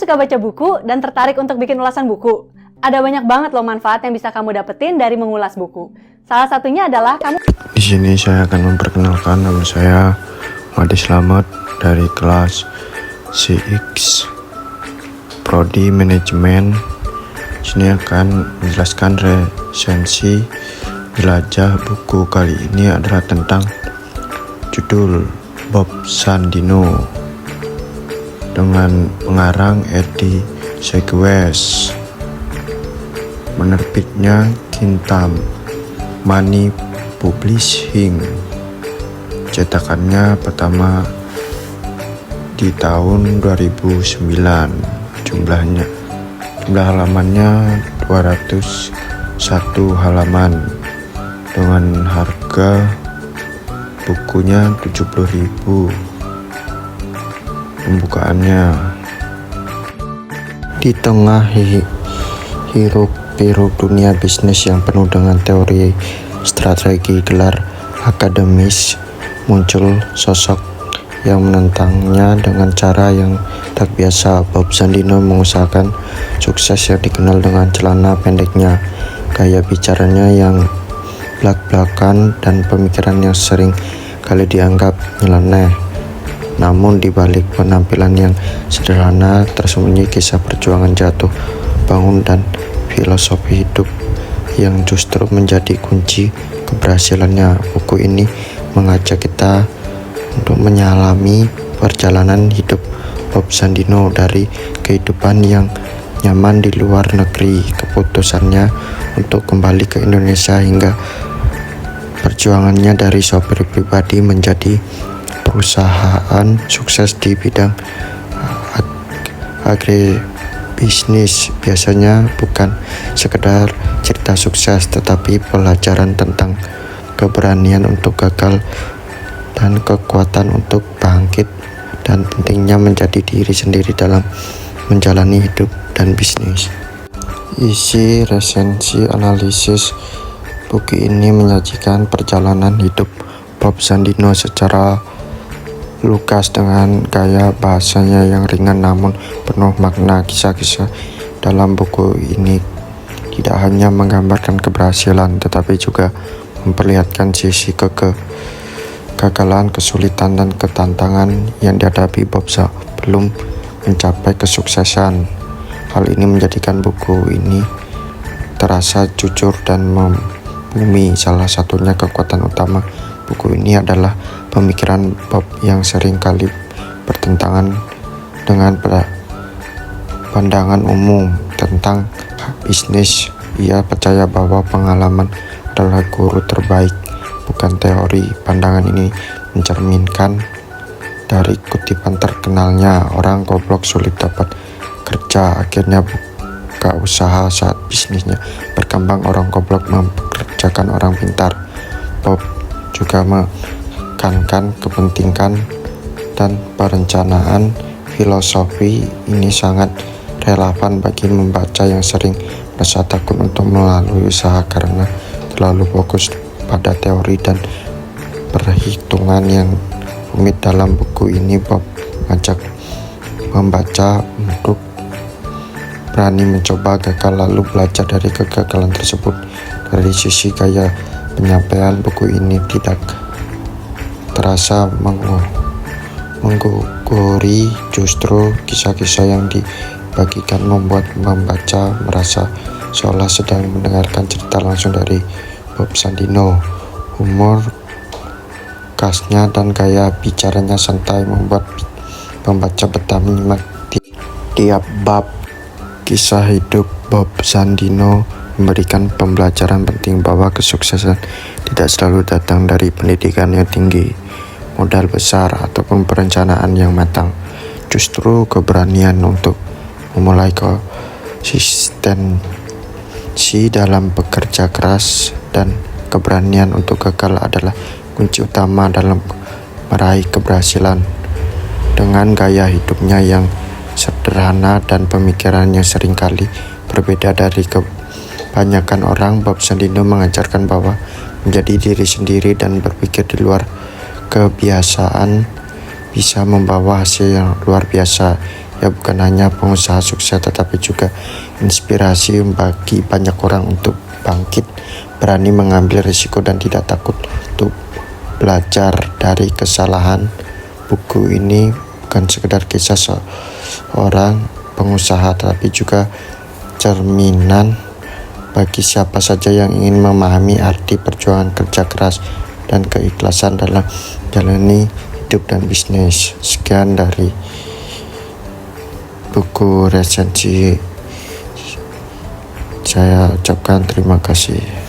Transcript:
suka baca buku dan tertarik untuk bikin ulasan buku? Ada banyak banget loh manfaat yang bisa kamu dapetin dari mengulas buku. Salah satunya adalah kamu... Di sini saya akan memperkenalkan nama saya Madi Slamet dari kelas CX Prodi Manajemen. Di sini akan menjelaskan resensi jelajah buku kali ini adalah tentang judul Bob Sandino dengan pengarang Eddie Segues, penerbitnya Kintam Money Publishing, cetakannya pertama di tahun 2009, jumlah halamannya 201 halaman dengan harga bukunya 70.000. Pembukaannya, di tengah hiruk-pikuk dunia bisnis yang penuh dengan teori strategi gelar akademis, muncul sosok yang menentangnya dengan cara yang tak biasa. Bob Sandino mengusahakan sukses yang dikenal dengan celana pendeknya, gaya bicaranya yang blak-blakan, dan pemikiran yang sering kali dianggap nyeleneh. Namun di balik penampilan yang sederhana tersembunyi kisah perjuangan jatuh bangun dan filosofi hidup yang justru menjadi kunci keberhasilannya. Buku ini mengajak kita untuk menyalami perjalanan hidup Bob Sandino dari kehidupan yang nyaman di luar negeri, keputusannya untuk kembali ke Indonesia, hingga perjuangannya dari sopir pribadi menjadi perusahaan sukses di bidang agribisnis. Biasanya bukan sekedar cerita sukses, tetapi pelajaran tentang keberanian untuk gagal dan kekuatan untuk bangkit, dan pentingnya menjadi diri sendiri dalam menjalani hidup dan bisnis. Isi resensi analisis buku ini menyajikan perjalanan hidup Bob Sandino secara lugas dengan gaya bahasanya yang ringan namun penuh makna. Kisah-kisah dalam buku ini tidak hanya menggambarkan keberhasilan, tetapi juga memperlihatkan sisi kegagalan, kesulitan, dan ketantangan yang dihadapi Bob sebelum mencapai kesuksesan. Hal ini menjadikan buku ini terasa jujur dan membumi. Salah satunya kekuatan utama buku ini adalah pemikiran Bob yang sering kali bertentangan dengan pandangan umum tentang bisnis. Ia percaya bahwa pengalaman adalah guru terbaik, bukan teori. Pandangan ini mencerminkan dari kutipan terkenalnya, "Orang goblok sulit dapat kerja, akhirnya buka usaha. Saat bisnisnya berkembang, orang goblok mempekerjakan orang pintar." Bob juga menekankan kepentingan dan perencanaan. Filosofi ini sangat relevan bagi membaca yang sering merasa takut untuk melalui usaha karena terlalu fokus pada teori dan perhitungan yang rumit. Dalam buku ini Bob mengajak membaca untuk berani mencoba gagal lalu belajar dari kegagalan tersebut. Dari sisi gaya penyampaian, buku ini tidak terasa mengguguri. Justru kisah-kisah yang dibagikan membuat membaca merasa seolah sedang mendengarkan cerita langsung dari Bob Sandino. Humor khasnya dan gaya bicaranya santai membuat pembaca betah menyimak tiap bab. Kisah hidup Bob Sandino memberikan pembelajaran penting bahwa kesuksesan tidak selalu datang dari pendidikan yang tinggi, modal besar, ataupun perencanaan yang matang. Justru keberanian untuk memulai konsistensi dalam bekerja keras dan keberanian untuk gagal adalah kunci utama dalam meraih keberhasilan. Dengan gaya hidupnya yang sederhana dan pemikiran yang seringkali berbeda dari kebanyakan orang, Bob Sandino mengajarkan bahwa menjadi diri sendiri dan berpikir di luar kebiasaan bisa membawa hasil yang luar biasa. ya bukan hanya pengusaha sukses tetapi juga inspirasi bagi banyak orang untuk bangkit, berani mengambil risiko dan tidak takut untuk belajar dari kesalahan. Buku ini bukan sekedar kisah seorang pengusaha tetapi juga cerminan bagi siapa saja yang ingin memahami arti perjuangan kerja keras dan keikhlasan dalam jalani hidup dan bisnis. Sekian dari buku resensi, saya ucapkan terima kasih.